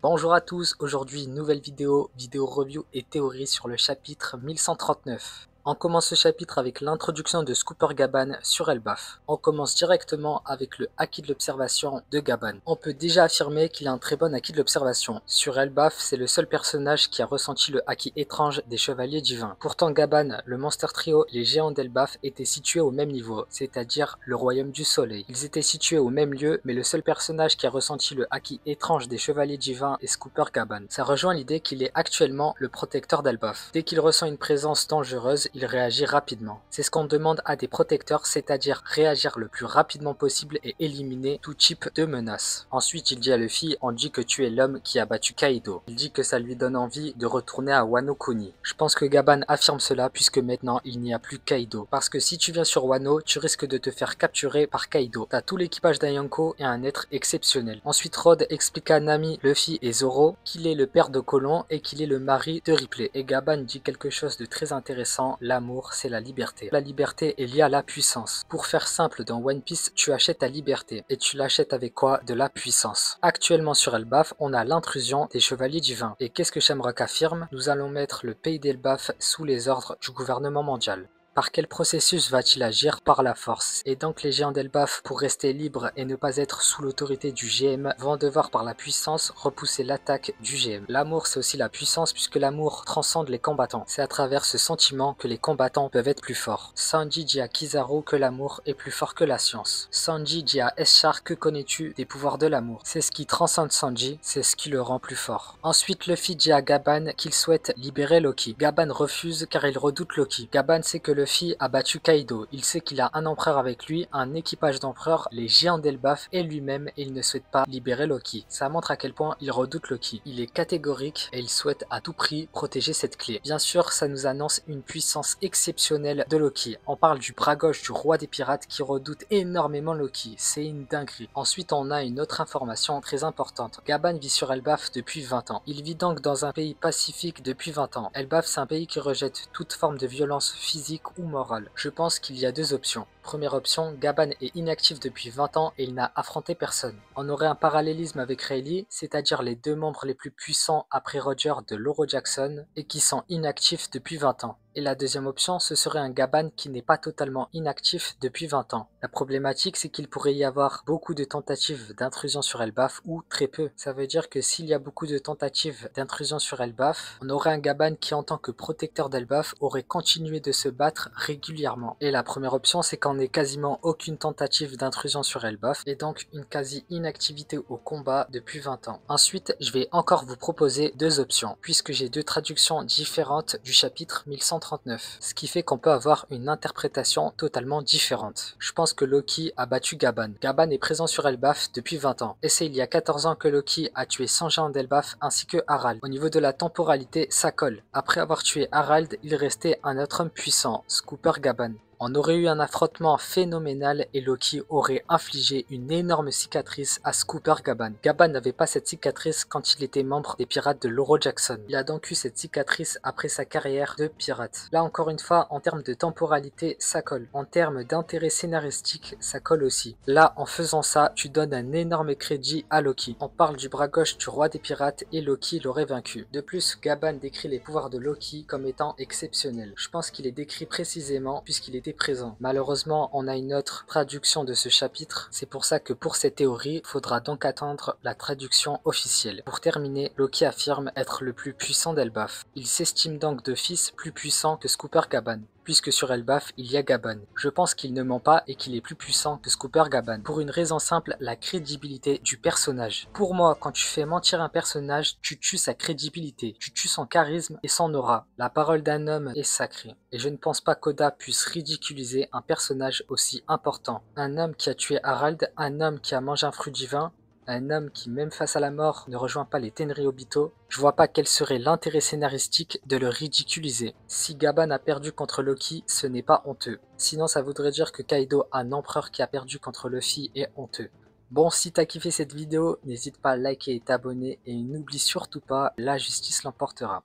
Bonjour à tous, aujourd'hui nouvelle vidéo review et théorie sur le chapitre 1139. On commence ce chapitre avec l'introduction de Scooper Gaban sur Elbaf. On commence directement avec le Haki de l'observation de Gaban. On peut déjà affirmer qu'il a un très bon Haki de l'observation. Sur Elbaf, c'est le seul personnage qui a ressenti le Haki étrange des Chevaliers Divins. Pourtant Gaban, le Monster Trio et les Géants d'Elbaf étaient situés au même niveau, c'est-à-dire le Royaume du Soleil. Ils étaient situés au même lieu, mais le seul personnage qui a ressenti le Haki étrange des Chevaliers Divins est Scooper Gaban. Ça rejoint l'idée qu'il est actuellement le protecteur d'Elbaf. Dès qu'il ressent une présence dangereuse, il réagit rapidement. C'est ce qu'on demande à des protecteurs, c'est-à-dire réagir le plus rapidement possible et éliminer tout type de menace. Ensuite, il dit à Luffy, on dit que tu es l'homme qui a battu Kaido. Il dit que ça lui donne envie de retourner à Wano Kuni. Je pense que Gaban affirme cela puisque maintenant il n'y a plus Kaido. Parce que si tu viens sur Wano, tu risques de te faire capturer par Kaido. T'as tout l'équipage d'un Yonko et un être exceptionnel. Ensuite, Rod explique à Nami, Luffy et Zoro qu'il est le père de Colon et qu'il est le mari de Ripley. Et Gaban dit quelque chose de très intéressant, l'amour c'est la liberté. La liberté est liée à la puissance. Pour faire simple, dans One Piece, tu achètes ta liberté. Et tu l'achètes avec quoi? De la puissance. Actuellement sur Elbaf, on a l'intrusion des Chevaliers Divins. Et qu'est-ce que Shamrock affirme? Nous allons mettre le pays d'Elbaf sous les ordres du gouvernement mondial. Par quel processus va-t-il agir? Par la force. Et donc les géants d'Elbaf, pour rester libres et ne pas être sous l'autorité du GM, vont devoir par la puissance repousser l'attaque du GM. L'amour c'est aussi la puissance puisque l'amour transcende les combattants. C'est à travers ce sentiment que les combattants peuvent être plus forts. Sanji dit à Kizaru que l'amour est plus fort que la science. Sanji dit à Eschar que connais-tu des pouvoirs de l'amour? C'est ce qui transcende Sanji, c'est ce qui le rend plus fort. Ensuite Luffy dit à Gaban qu'il souhaite libérer Loki. Gaban refuse car il redoute Loki. Gaban sait que Luffy a battu Kaido. Il sait qu'il a un empereur avec lui, un équipage d'empereurs, les géants d'Elbaf et lui-même et il ne souhaite pas libérer Loki. Ça montre à quel point il redoute Loki. Il est catégorique et il souhaite à tout prix protéger cette clé. Bien sûr, ça nous annonce une puissance exceptionnelle de Loki. On parle du bras gauche du roi des pirates qui redoute énormément Loki. C'est une dinguerie. Ensuite, on a une autre information très importante. Gaban vit sur Elbaf depuis 20 ans. Il vit donc dans un pays pacifique depuis 20 ans. Elbaf, c'est un pays qui rejette toute forme de violence physique ou morale. Je pense qu'il y a deux options. Première option, Gaban est inactif depuis 20 ans et il n'a affronté personne. On aurait un parallélisme avec Rayleigh, c'est-à-dire les deux membres les plus puissants après Roger de Loro Jackson et qui sont inactifs depuis 20 ans. Et la deuxième option, ce serait un Gaban qui n'est pas totalement inactif depuis 20 ans. La problématique, c'est qu'il pourrait y avoir beaucoup de tentatives d'intrusion sur Elbaf ou très peu. Ça veut dire que s'il y a beaucoup de tentatives d'intrusion sur Elbaf, on aurait un Gaban qui, en tant que protecteur d'Elbaf, aurait continué de se battre régulièrement. Et la première option, c'est qu'on n'ait quasiment aucune tentative d'intrusion sur Elbaf et donc une quasi-inactivité au combat depuis 20 ans. Ensuite, je vais encore vous proposer deux options, puisque j'ai deux traductions différentes du chapitre 1139, ce qui fait qu'on peut avoir une interprétation totalement différente. Je pense que Loki a battu Gaban. Gaban est présent sur Elbaf depuis 20 ans, et c'est il y a 14 ans que Loki a tué 100 géants d'Elbaf ainsi que Harald. Au niveau de la temporalité, ça colle. Après avoir tué Harald, il restait un autre homme puissant, Scooper Gaban. On aurait eu un affrontement phénoménal et Loki aurait infligé une énorme cicatrice à Scooper Gaban. Gaban n'avait pas cette cicatrice quand il était membre des pirates de Loro Jackson. Il a donc eu cette cicatrice après sa carrière de pirate. Là encore une fois, en termes de temporalité, ça colle. En termes d'intérêt scénaristique, ça colle aussi. Là, en faisant ça, tu donnes un énorme crédit à Loki. On parle du bras gauche du roi des pirates et Loki l'aurait vaincu. De plus, Gaban décrit les pouvoirs de Loki comme étant exceptionnels. Je pense qu'il est décrit précisément puisqu'il était présent. Malheureusement, on a une autre traduction de ce chapitre. C'est pour ça que pour cette théorie, il faudra donc attendre la traduction officielle. Pour terminer, Loki affirme être le plus puissant d'Elbaf. Il s'estime donc d'office plus puissant que Scooper Gaban, puisque sur Elbaf, il y a Gaban. Je pense qu'il ne ment pas et qu'il est plus puissant que Scooper Gaban. Pour une raison simple, la crédibilité du personnage. Pour moi, quand tu fais mentir un personnage, tu tues sa crédibilité, tu tues son charisme et son aura. La parole d'un homme est sacrée. Et je ne pense pas qu'Oda puisse ridiculiser un personnage aussi important. Un homme qui a tué Harald, un homme qui a mangé un fruit divin, un homme qui, même face à la mort, ne rejoint pas les Tenryubito, je vois pas quel serait l'intérêt scénaristique de le ridiculiser. Si Gaban a perdu contre Loki, ce n'est pas honteux. Sinon, ça voudrait dire que Kaido, un empereur qui a perdu contre Luffy, est honteux. Bon, si t'as kiffé cette vidéo, n'hésite pas à liker et t'abonner, et n'oublie surtout pas, la justice l'emportera.